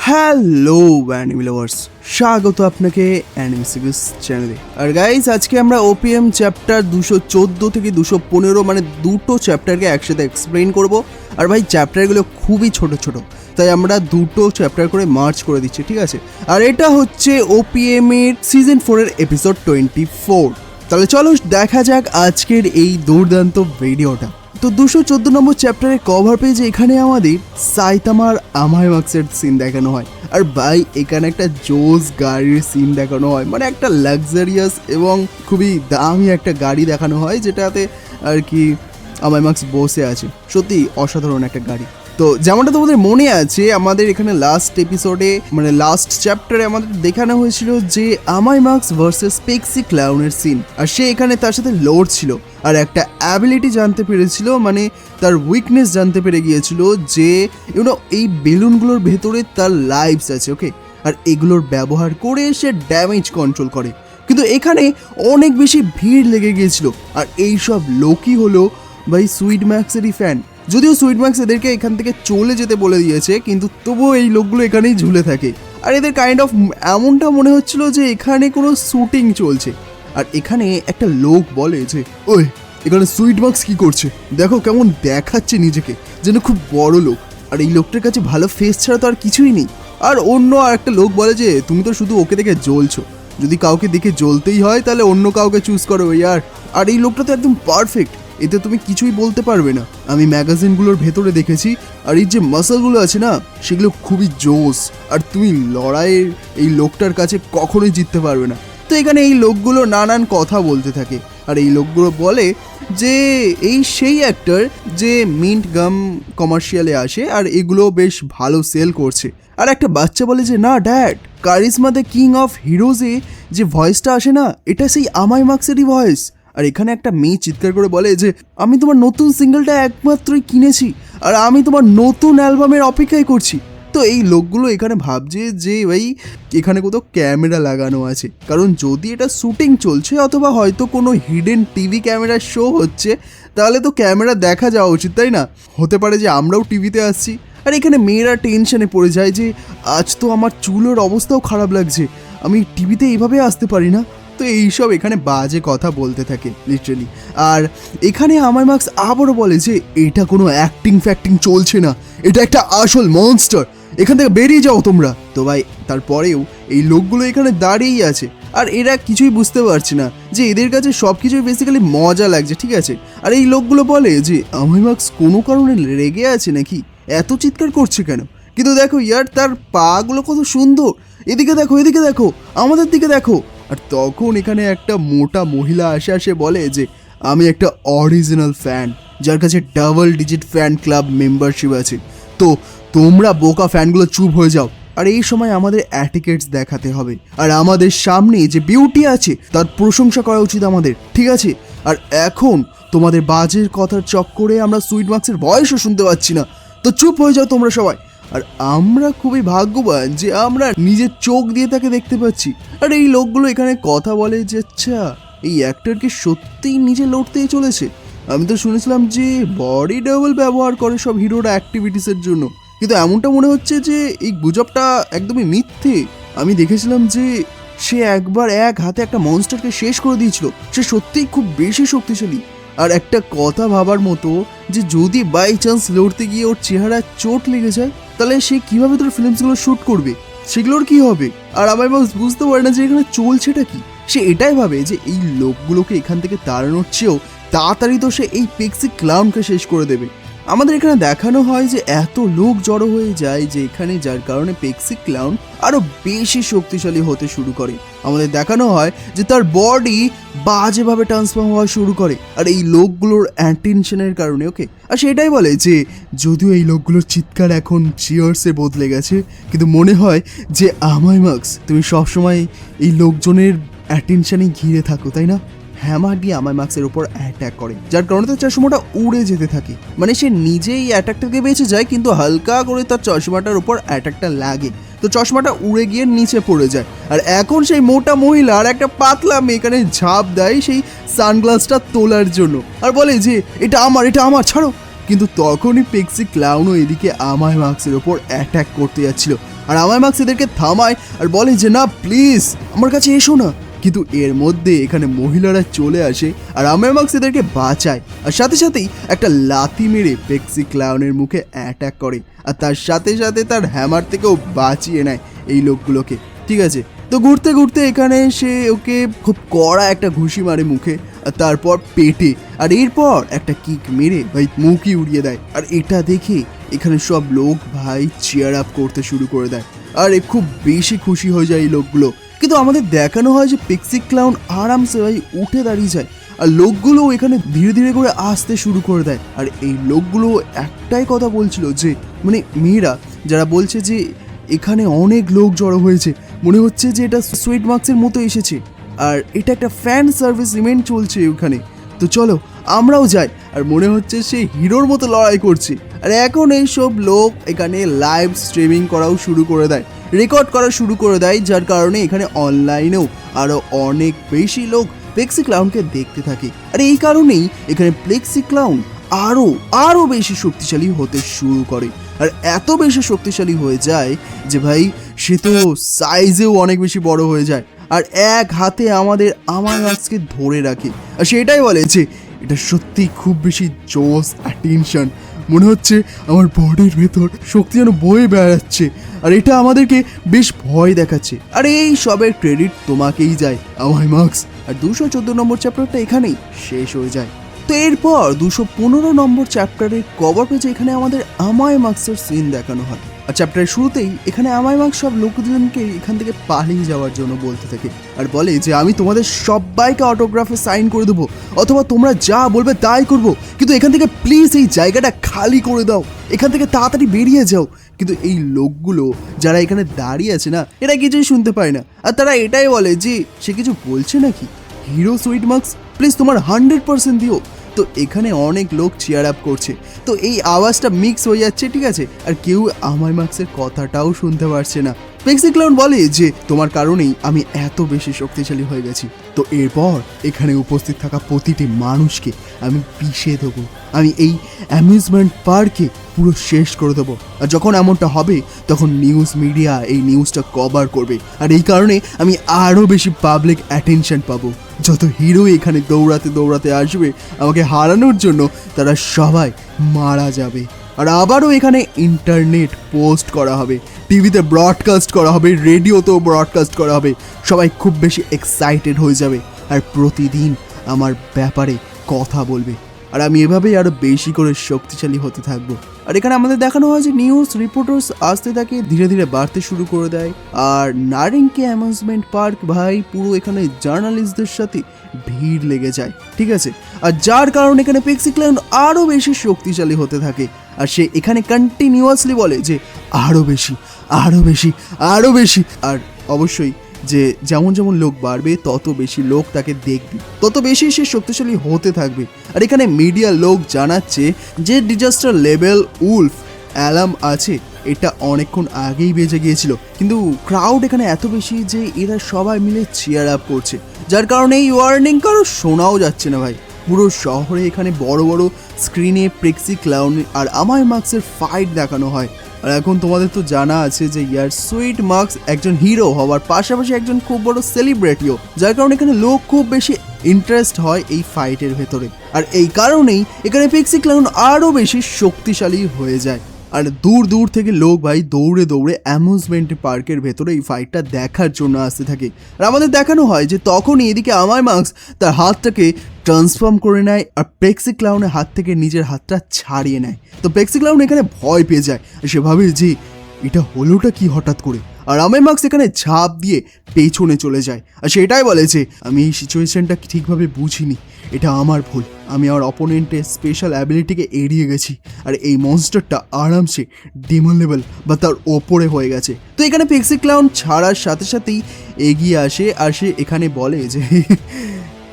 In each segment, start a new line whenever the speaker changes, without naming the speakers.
Hello anime lovers, স্বাগত আপনাকে anime series চ্যানেলে। আর গাইস, আজকে আমরা ওপিএম চ্যাপ্টার 214 থেকে 215 মানে দুটো চ্যাপ্টারকে একসাথে এক্সপ্লেইন করব। আর ভাই, চ্যাপ্টারগুলো খুবই ছোট ছোট, তাই আমরা দুটো চ্যাপ্টার করে মার্চ করে দিচ্ছি, ঠিক আছে? আর এটা হচ্ছে ওপিএম এর সিজন 4 এর এপিসোড 24। তাহলে চলো দেখা যাক আজকের এই দুর্দান্ত ভিডিওটা। তো 214 নম্বর চ্যাপ্টারের কভার পেজে এখানে আমাদের সাইতামার আমায়মাক্সের সিন দেখানো হয়। আর ভাই, এখানে একটা জোস গাড়ির সিন দেখানো হয়, মানে একটা লাক্সারিয়াস এবং খুবই দামি একটা গাড়ি দেখানো হয়, যেটাতে আর কি আমায়মাক্স বসে আছে। সত্যি অসাধারণ একটা গাড়ি। তো যেমনটা তোমাদের মনে আছে, আমাদের এখানে লাস্ট এপিসোডে মানে লাস্ট চ্যাপ্টারে আমাদের দেখানো হয়েছিল যে আমায়মাক্স ভার্সেস পেক্সি ক্লাউনের সিন। আর সে এখানে তার সাথে লড়ছিল আর একটা অ্যাবিলিটি জানতে পেরেছিল, মানে তার উইকনেস জানতে পেরে গিয়েছিল যে এই বেলুনগুলোর ভেতরে তার লাইফস আছে, ওকে? আর এগুলোর ব্যবহার করে সে ড্যামেজ কন্ট্রোল করে। কিন্তু এখানে অনেক বেশি ভিড় লেগে গিয়েছিল, আর এইসব লোকই হলো ভাই সুইট ম্যাক্সেরই ফ্যান। যদিও সুইট ম্যাক্স এদেরকে এখান থেকে চলে যেতে বলে দিয়েছে, কিন্তু তবুও এই লোকগুলো এখানেই ঝুলে থাকে। আর এদের কাইন্ড অফ এমনটা মনে হচ্ছিল যে এখানে কোনো শুটিং চলছে। আর এখানে একটা লোক বলে যে, ওই এখানে সুইট ম্যাক্স কি করছে? দেখো কেমন দেখাচ্ছে নিজেকে, যেন খুব বড় লোক। আর এই লোকটার কাছে ভালো ফেস ছাড়া তো আর কিছুই নেই। আর অন্য আর একটা লোক বলে যে, তুমি তো শুধু ওকে দেখে জ্বলছো, যদি কাউকে দেখে জ্বলতেই হয় তাহলে অন্য কাউকে চুজ করো ইয়ার। আর এই লোকটা তো একদম পারফেক্ট, এতে তুমি কিছুই বলতে পারবে না। আমি ম্যাগাজিনগুলোর ভেতরে দেখেছি, আর এই যে মাসলগুলো আছে না, সেগুলো খুবই জোস। আর তুমি লড়াইয়ের এই লোকটার কাছে কখনোই জিততে পারবে না। তো এখানে এই লোকগুলো নানান কথা বলতে থাকে। আর এই লোকগুলো বলে যে এই সেই অ্যাক্টর যে মিন্ট গাম কমার্শিয়ালে আসে, আর এগুলো বেশ ভালো সেল করছে। আর একটা বাচ্চা বলে যে, না dad, Karizma the king of হিরোজে যে ভয়েসটা আসে না, এটা সেই আমায়মাক্সেরই ভয়েস। আর এখানে একটা মেয়ে চিৎকার করে বলে যে, আমি তোমার নতুন সিঙ্গেলটা একমাত্রই কিনেছি, আর আমি তোমার নতুন অ্যালবামের অপেক্ষায় করছি। তো এই লোকগুলো এখানে ভাবছে যে ভাই, এখানে কোথাও ক্যামেরা লাগানো আছে, কারণ যদি এটা শুটিং চলছে অথবা হয়তো কোনো হিডেন টিভি ক্যামেরার শো হচ্ছে, তাহলে তো ক্যামেরা দেখা যাওয়া উচিত, তাই না? হতে পারে যে আমরাও টিভিতে আসছি। আর এখানে মেয়েরা টেনশনে পড়ে যায় যে, আজ তো আমার চুলের অবস্থাও খারাপ লাগছে, আমি টিভিতে এইভাবে আসতে পারি না। তো এইসব এখানে বাজে কথা বলতে থাকে লিটারালি। আর এখানে আমায়মাক্স আবারও বলে যে, এটা কোনো অ্যাক্টিং ফ্যাক্টিং চলছে না, এটা একটা আসল মনস্টার, এখান থেকে বেরিয়ে যাও তোমরা। তো ভাই, তারপরেও এই লোকগুলো এখানে দাঁড়িয়েই আছে, আর এরা কিছুই বুঝতে পারছে না যে এদের কাছে সব কিছুই বেসিক্যালি মজা লাগছে, ঠিক আছে? আর এই লোকগুলো বলে যে, আমায়মাক্স কোনো কারণে রেগে আছে নাকি, এত চিৎকার করছে কেন? কিন্তু দেখো ইয়ার, তার পাগুলো কত সুন্দর, এদিকে দেখো, এদিকে দেখো, আমাদের দিকে দেখো। আর তখন এখানে একটা মোটা মহিলা আসে বলে যে, আমি একটা অরিজিনাল ফ্যান, যার কাছে double digit fan club membership আছে। তো তোমরা বোকা ফ্যানগুলো চুপ হয়ে যাও। আর এই সময় আমাদের অ্যাটিকেটস দেখাতে হবে, আর আমাদের সামনে যে বিউটি আছে তার প্রশংসা করা উচিত আমাদের, ঠিক আছে? আর এখন তোমাদের বাজের কথার চক্করে আমরা সুইট ম্যাক্সের ভয়েসও শুনতে পাচ্ছি না, তো চুপ হয়ে যাও তোমরা সবাই। আর আমরা খুবই ভাগ্যবান যে আমরা নিজের চোখ দিয়ে তাকে দেখতে পাচ্ছি। আর এই লোকগুলো এখানে কথা বলে যে, আচ্ছা এই অ্যাক্টর কি সত্যিই নিজে লড়তেই চলেছে? আমি তো শুনেছিলাম যে বডি ডাবল ব্যবহার করে সব হিরোরা অ্যাক্টিভিটিসের জন্য, কিন্তু এমনটা মনে হচ্ছে যে এই গুজবটা একদমই মিথ্যে। আমি দেখেছিলাম যে সে একবার এক হাতে একটা মনস্টারকে শেষ করে দিয়েছিল, সে সত্যিই খুব বেশি শক্তিশালী। আর একটা কথা ভাবার মতো যে যদি বাই চান্স লড়তে গিয়ে ওর চেহারা চোট লেগে যায়, তাহলে সে কিভাবে তোর ফিল্মসগুলো শ্যুট করবে, সেগুলোর কি হবে? আর আমায়মাক্স বুঝতে পারে না যে এখানে চলছেটা কি। সে এটাই ভাবে যে এই লোকগুলোকে এখান থেকে তাড়ানোর চেয়েও তাড়াতাড়ি তো সে এই পেক্সি ক্লাউনকে শেষ করে দেবে। আমাদের এখানে দেখানো হয় যে এত লোক জড়ো হয়ে যায় যে এখানে, যার কারণে পেক্সি ক্লাউন আরো বেশি শক্তিশালী হতে শুরু করে। আমাদের দেখানো হয় যে তার বডি বাজেভাবে ট্রান্সফর্ম হওয়া শুরু করে, আর এই লোকগুলোর অ্যাটেনশনের কারণে, ওকে? আর সেটাই বলে যে যদিও এই লোকগুলোর চিৎকার এখন চিয়ার্সে বদলে গেছে, কিন্তু মনে হয় যে আমায়মাক্স, তুমি সবসময় এই লোকজনের অ্যাটেনশনেই ঘিরে থাকো, তাই না? হ্যামার দিয়ে আমায়মাক্সের উপর অ্যাটাক করে, যার কারণে তার চশমাটা উড়ে যেতে থাকে। মানে সে নিজেই অ্যাটাকটাকে বেঁচে যায়, কিন্তু হালকা করে তার চশমাটার উপর অ্যাটাকটা লাগে, তো চশমাটা উড়ে গিয়ে নিচে পড়ে যায়। আর এখন সেই মোটা মহিলা আর একটা পাতলা মেয়ে এখানে ঝাঁপ দেয় সেই সানগ্লাসটা তোলার জন্য, আর বলে যে, এটা আমার, এটা আমার, ছাড়ো। কিন্তু তখনই পেক্সি ক্লাউনও এদিকে আমায়মাক্সের ওপর অ্যাটাক করতে যাচ্ছিল। আর আমায় মার্কস এদেরকে থামায় আর বলে যে না প্লিজ আমার কাছে এসো না, কিন্তু এর মধ্যে এখানে মহিলারা চলে আসে আর আমায় মার্কস এদেরকে বাঁচায় আর সাথে সাথেই একটা লাথি মেরে পেক্সি ক্লাউনের মুখে অ্যাটাক করে আর তার সাথে সাথে তার হ্যামার থেকেও বাঁচিয়ে নেয় এই লোকগুলোকে। ঠিক আছে, তো ঘুরতে ঘুরতে এখানে সে ওকে খুব কড়া একটা ঘুষি মারে মুখে আর তারপর পেটে, আর এরপর একটা কিক মেরে ভাই মুখই উড়িয়ে দেয়। আর এটা দেখে এখানে সব লোক ভাই চেয়ার আপ করতে শুরু করে দেয় আর খুব বেশি খুশি হয়ে যায় এই লোকগুলো। কিন্তু আমাদের দেখানো হয় যে পেক্সি ক্লাউন আরামসে ভাই উঠে দাঁড়িয়ে যায় আর লোকগুলো এখানে ধীরে ধীরে করে আসতে শুরু করে দেয়। আর এই লোকগুলো একটাই কথা বলছিল যে মানে মেয়েরা যারা বলছে যে এখানে অনেক লোক জড়ো হয়েছে, মনে হচ্ছে যে এটা সুইট মার্কসের মতো এসেছে আর এটা একটা ফ্যান সার্ভিস ইভেন্ট চলছে ওখানে, তো চলো আমরাও যাই। আর মনে হচ্ছে সে হিরোর মতো লড়াই করছে। আর এখন এইসব লোক এখানে লাইভ স্ট্রিমিং করাও শুরু করে দেয়, রেকর্ড করা শুরু করে দেয়, যার কারণে এখানে অনলাইনেও আরও অনেক বেশি লোক পেক্সি ক্লাউনকে দেখতে থাকে। আর এই কারণেই এখানে পেক্সি ক্লাউন আরও বেশি শক্তিশালী হতে শুরু করে আর এত বেশি শক্তিশালী হয়ে যায় যে ভাই সে তো সাইজেও অনেক বেশি বড় হয়ে যায় আর এক হাতে আমাদের আমায় মার্কসকে ধরে রাখে। আর সেটাই বলে যে এটা সত্যি খুব বেশি জোস অ্যাটেনশন, মনে হচ্ছে আমার বডির ভেতর শক্তি যেন বয়ে বেড়াচ্ছে আর এটা আমাদেরকে বেশ ভয় দেখাচ্ছে। আর এই সবের ক্রেডিট তোমাকেই যায় আমায় মার্কস। আর 214 নম্বর চ্যাপ্টারটা এখানেই শেষ হয়ে যায়। তো এরপর 215 নম্বর চ্যাপ্টারের কভার পেজে এখানে আমাদের আমায় মার্কসের সিন দেখানো হয়। আর চ্যাপ্টারের শুরুতেই এখানে আমায় মার্কস সব লোকজনকে এখান থেকে পালিয়ে যাওয়ার জন্য বলতে থাকে আর বলে যে আমি তোমাদের সবাইকে অটোগ্রাফে সাইন করে দেবো অথবা তোমরা যা বলবে তাই করবো, কিন্তু এখান থেকে প্লিজ এই জায়গাটা খালি করে দাও, এখান থেকে তাড়াতাড়ি বেরিয়ে যাও। কিন্তু এই লোকগুলো যারা এখানে দাঁড়িয়ে আছে না, এরা কিছুই শুনতে পায় না আর তারা এটাই বলে যে সে কিছু বলছে নাকি, হিরো সুইট মার্কস প্লিজ তোমার 100% দিও। তো এখানে অনেক লোক চেয়ার আপ করছে, তো এই আওয়াজটা মিক্স হয়ে যাচ্ছে, ঠিক আছে, আর কেউ আমায় মার্কসের কথাটাও শুনতে পারছে না। পেক্সি ক্লাউন বলে যে তোমার কারণেই আমি এত বেশি শক্তিশালী হয়ে গেছি। তো এরপর এখানে উপস্থিত থাকা প্রতিটি মানুষকে আমি পিষে দেবো, আমি এই অ্যামিউজমেন্ট পার্কে পুরো শেষ করে দেবো। আর যখন এমনটা হবে তখন নিউজ মিডিয়া এই নিউজটা কভার করবে আর এই কারণে আমি আরও বেশি পাবলিক অ্যাটেনশন পাবো। যত হিরো এখানে দৌড়াতে দৌড়াতে আসবে আমাকে হারানোর জন্য তারা সবাই মারা যাবে। আর আবারও এখানে ইন্টারনেট পোস্ট করা হবে, টিভিতে ব্রডকাস্ট করা হবে, রেডিওতেও ব্রডকাস্ট করা হবে, সবাই খুব বেশি এক্সাইটেড হয়ে যাবে আর প্রতিদিন আমার ব্যাপারে কথা বলবে আর আমি এভাবেই আরও বেশি করে শক্তিশালী হতে থাকবো। আর এখানে আমাদের দেখানো হয় যে নিউজ রিপোর্টার্স আসতে থাকে, ধীরে ধীরে বাড়তে শুরু করে দেয় আর নারিঙ্কি অ্যামিউজমেন্ট পার্ক ভাই পুরো এখানে জার্নালিস্টদের সাথে ভিড় লেগে যায়, ঠিক আছে। আর যার কারণে এখানে পেক্সি ক্লাউন আরও বেশি শক্তিশালী হতে থাকে আর সে এখানে কন্টিনিউয়াসলি বলে যে আরও বেশি আরও বেশি আরও বেশি। আর অবশ্যই যে যেমন যেমন লোক বাড়বে তত বেশি লোক তাকে দেখবে, তত বেশি সে শক্তিশালী হতে থাকবে। আর এখানে মিডিয়া লোক জানাচ্ছে যে ডিজাস্টার লেভেল উলফ অ্যালার্ম আছে এটা অনেকক্ষণ আগেই বেজে গিয়েছিল, কিন্তু ক্রাউড এখানে এত বেশি যে এরা সবাই মিলে চেয়ার আপ করছে, যার কারণে এই ওয়ার্নিং কারো শোনাও যাচ্ছে না ভাই। পুরো শহরে এখানে বড় বড় স্ক্রিনে পেক্সি ক্লাউন আর আমায় মার্কসের ফাইট দেখানো হয়। আর এখন তোমাদের তো জানা আছে যে ইয়ার সুইট মার্কস একজন হিরো হওয়ার পাশাপাশি একজন খুব বড় সেলিব্রিটিও, যার কারণে এখানে লোক খুব বেশি ইন্টারেস্ট হয় এই ফাইটের ভেতরে। আর এই কারণেই এখানে পেক্সি ক্লাউন আরও বেশি শক্তিশালী হয়ে যায় আর দূর দূর থেকে লোক ভাই দৌড়ে দৌড়ে অ্যামিউজমেন্ট পার্কের ভেতরে এই ফাইটটা দেখার জন্য আসতে থাকে। আর আমাদের দেখানো হয় যে তখনই এদিকে আমায় মার্কস তার হাতটাকে ট্রান্সফর্ম করে নেয় আর পেক্সি ক্লাউনের হাত থেকে নিজের হাতটা ছাড়িয়ে নেয়। তো পেক্সি ক্লাউন এখানে ভয় পেয়ে যায়, সে ভাবে যে এটা হলোটা কি হঠাৎ করে। আর আমায় মার্কস এখানে ঝাঁপ দিয়ে পেছনে চলে যায় আর সেটাই বলে যে আমি এই সিচুয়েশনটা ঠিকভাবে বুঝিনি, এটা আমার ভুল, আমি আমার অপোনেন্টের স্পেশাল অ্যাবিলিটিকে এড়িয়ে গেছি আর এই মনস্টারটা আরামসে ডিমন লেভেল বা তার ওপরে হয়ে গেছে। তো এখানে পেক্সি ক্লাউন ছাড়ার সাথে সাথেই এগিয়ে আসে আর সে এখানে বলে যে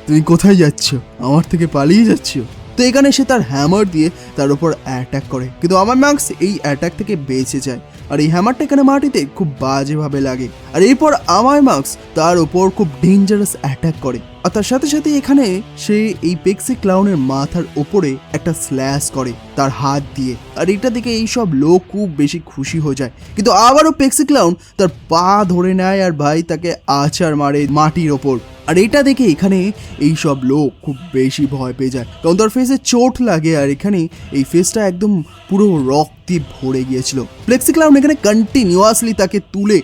তুমি কোথায় যাচ্ছ, আমার থেকে পালিয়ে যাচ্ছ। তো এখানে সে তার হ্যামার দিয়ে তার উপর অ্যাটাক করে, কিন্তু আমার ম্যাক্স এই অ্যাটাক থেকে বেঁচে যায়। আর এই হ্যামারটা এখানে মাটিতে খুব বাজেভাবে লাগে। আর এরপর আমার মার্কস তার উপর খুব ডেঞ্জারাস অ্যাটাক করে, আর তার সাথে সাথে এখানে সে এই পেক্সি ক্লাউনের মাথার ওপরে একটা স্ল্যাশ করে তার হাত দিয়ে। আর এটা দেখে এইসব লোক খুব বেশি খুশি হয়ে যায়, কিন্তু আবারও পেক্সি ক্লাউন তার পা ধরে নেয় আর ভাই তাকে আছাড় মারে মাটির ওপর। আর এটা দেখে এখানে এইসব লোক খুব বেশি ভয় পেয়ে যায়, কারণ তার ফেসে চোট লাগে আর এখানে এই ফেসটা একদম পুরো রক্তে ভরে গিয়েছিল। পেক্সি ক্লাউন এখানে কন্টিনিউয়াসলি তাকে তুলে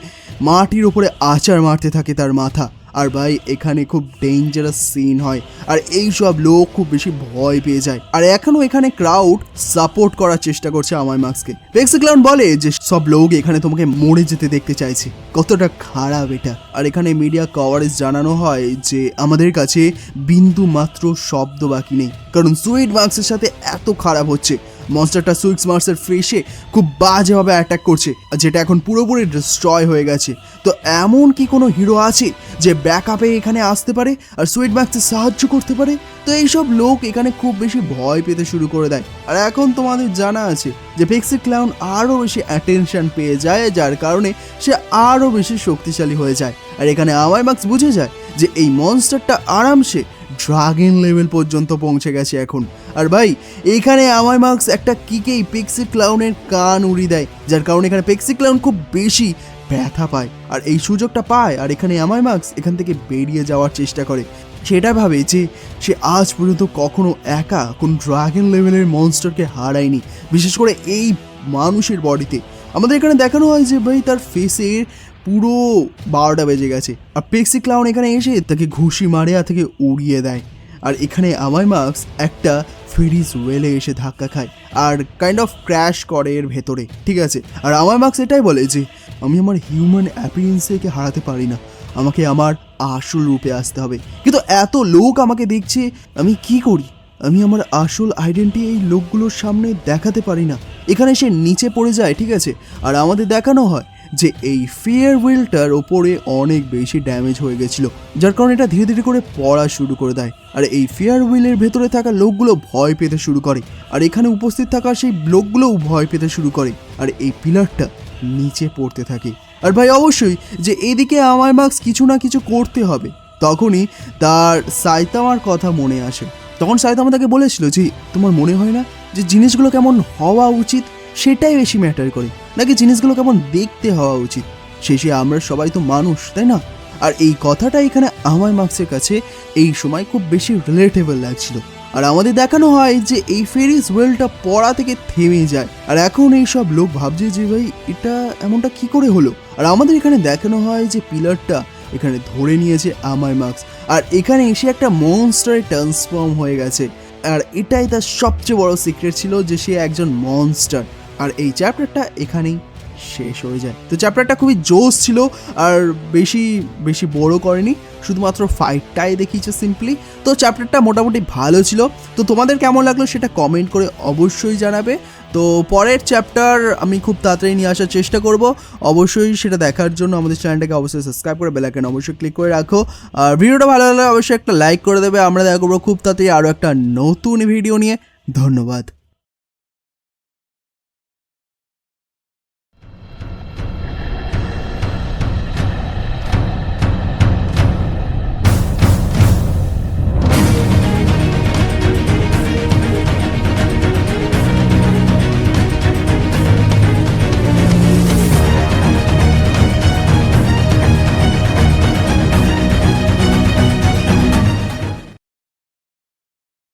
মাটির ওপরে আছাড় মারতে থাকে তার মাথা। আর ভাই এখানে খুব ডেঞ্জারাস সিন হয়, আর এই সব লোক খুব বেশি ভয় পেয়ে যায়। আর এখনো এখানে ক্রাউড সাপোর্ট করার চেষ্টা করছে আমার মার্কসকে। পেক্সি ক্লাউন বলে যে সব লোক এখানে তোমাকে মরে যেতে দেখতে চাইছে, কতটা খারাপ এটা। আর এখানে মিডিয়া কভারেজ জানানো হয় যে আমাদের কাছে বিন্দু মাত্র শব্দ বাকি নেই, কারণ সুইট মার্কসের সাথে এত খারাপ হচ্ছে। মনস্টারটা সুইট মার্কসের ফেসে খুব বাজেভাবে অ্যাটাক করছে, যেটা এখন পুরোপুরি ডিস্ট্রয় হয়ে গেছে। তো এমন কি কোনো হিরো আছে যে ব্যাকআপে এখানে আসতে পারে আর সুইট মার্কসের সাহায্য করতে পারে? তো এইসব লোক এখানে খুব বেশি ভয় পেতে শুরু করে দেয়। আর এখন তোমাদের জানা আছে যে পেক্সি ক্লাউন আরও বেশি অ্যাটেনশন পেয়ে যায়, যার কারণে সে আরও বেশি শক্তিশালী হয়ে যায়। আর এখানে আমার মার্কস বুঝে যায় যে এই মনস্টারটা আরামসে ড্রাগন লেভেল পর্যন্ত পৌঁছে গেছে এখন। আর ভাই এখানে আমার মার্কস একটা কিকেই পেক্সি ক্লাউনের কান উড়িয়ে দেয়, যার কারণে এখানে পেক্সি ক্লাউন খুব বেশি ব্যথা পায়। আর এই সুযোগটা পায় আর এখানে আমার মার্কস এখান থেকে বেরিয়ে যাওয়ার চেষ্টা করে। সেটা ভাবে যে সে আজ পর্যন্ত কখনো একা কোন ড্রাগন লেভেলের মনস্টারকে হারায়নি, বিশেষ করে এই মানুষের বডিতে। আমাদের এখানে দেখানো হয় যে ভাই তার ফেসের পুরো 12টা বেজে গেছে, আর পেক্সি ক্লাউন এখানে এসে তাকে ঘুষি মারে আর তাকে উড়িয়ে দেয়। আর এখানে আমার মার্কস একটা ফেরিজ ওয়েলে এসে ধাক্কা খায় আর কাইন্ড অফ ক্র্যাশ করে এর ভেতরে, ঠিক আছে। আর আমার মার্কস এটাই বলে যে আমি আমার হিউম্যান অ্যাপিয়ারেন্সকে হারাতে পারি না, আমাকে আমার আসল রূপে আসতে হবে। কিন্তু এত লোক আমাকে দেখছে, আমি কি করি? আমি আমার আসল আইডেন্টিটি এই লোকগুলোর সামনে দেখাতে পারি না। এখানে সে নিচে পড়ে যায়, ঠিক আছে। আর আমাদের দেখানো হয় যে এই ফেয়ার হুইলটার ওপরে অনেক বেশি ড্যামেজ হয়ে গেছিলো, যার কারণে এটা ধীরে ধীরে করে পড়া শুরু করে দেয়। আর এই ফেয়ার হুইলের ভেতরে থাকা লোকগুলো ভয় পেতে শুরু করে, আর এখানে উপস্থিত থাকা সেই লোকগুলোও ভয় পেতে শুরু করে। আর এই পিলারটা নিচে পড়তে থাকে। আর ভাই অবশ্যই যে এদিকে আমার মার্কস কিছু না কিছু করতে হবে। তখনই তার সাইতামার কথা মনে আসে। তখন সাইতামা তাকে বলেছিল যে তোমার মনে হয় না যে জিনিসগুলো কেমন হওয়া উচিত সেটাই বেশি ম্যাটার করে, নাকি জিনিসগুলো কেমন দেখতে হওয়া উচিত? শেষে আমরা সবাই তো মানুষ, তাই না? আর এই কথাটা এখানে আমার মার্কসের কাছে এই সময় খুব বেশি রিলেটেবল লাগছিল। আর আমাদের দেখানো হয় যে এই ফেরিস ওয়েলটা পড়া থেকে থেমে যায়। আর এখন এই সব লোক ভাবছে যে ভাই এটা এমনটা কি করে হলো। আর আমাদের এখানে দেখানো হয় যে পিলারটা এখানে ধরে নিয়েছে আমার মার্কস, আর এখানে এসে একটা মনস্টারে ট্রান্সফর্ম হয়ে গেছে। আর এটাই তার সবচেয়ে বড় সিক্রেট ছিল যে সে একজন মনস্টার। আর এই চ্যাপ্টারটা এখানেই শেষ হয়ে যায়। তো চ্যাপ্টারটা খুবই জোস ছিল আর বেশি বড় করেনি, শুধুমাত্র ফাইটটাই দেখিয়েছে সিম্পলি। তো চ্যাপ্টারটা মোটামুটি ভালো ছিল। তো তোমাদের কেমন লাগলো সেটা কমেন্ট করে অবশ্যই জানাবে। তো পরের চ্যাপ্টার আমি খুব তাড়াতাড়ি নিয়ে আসার চেষ্টা করব। অবশ্যই সেটা দেখার জন্য আমাদের চ্যানেলটাকে অবশ্যই সাবস্ক্রাইব করে বেল আইকন অবশ্যই ক্লিক করে রাখো। আর ভিডিওটা ভালো লাগলে অবশ্যই একটা লাইক করে দেবে। আমরা দেখা করবো খুব তাড়াতাড়ি আরও একটা নতুন ভিডিও নিয়ে। ধন্যবাদ।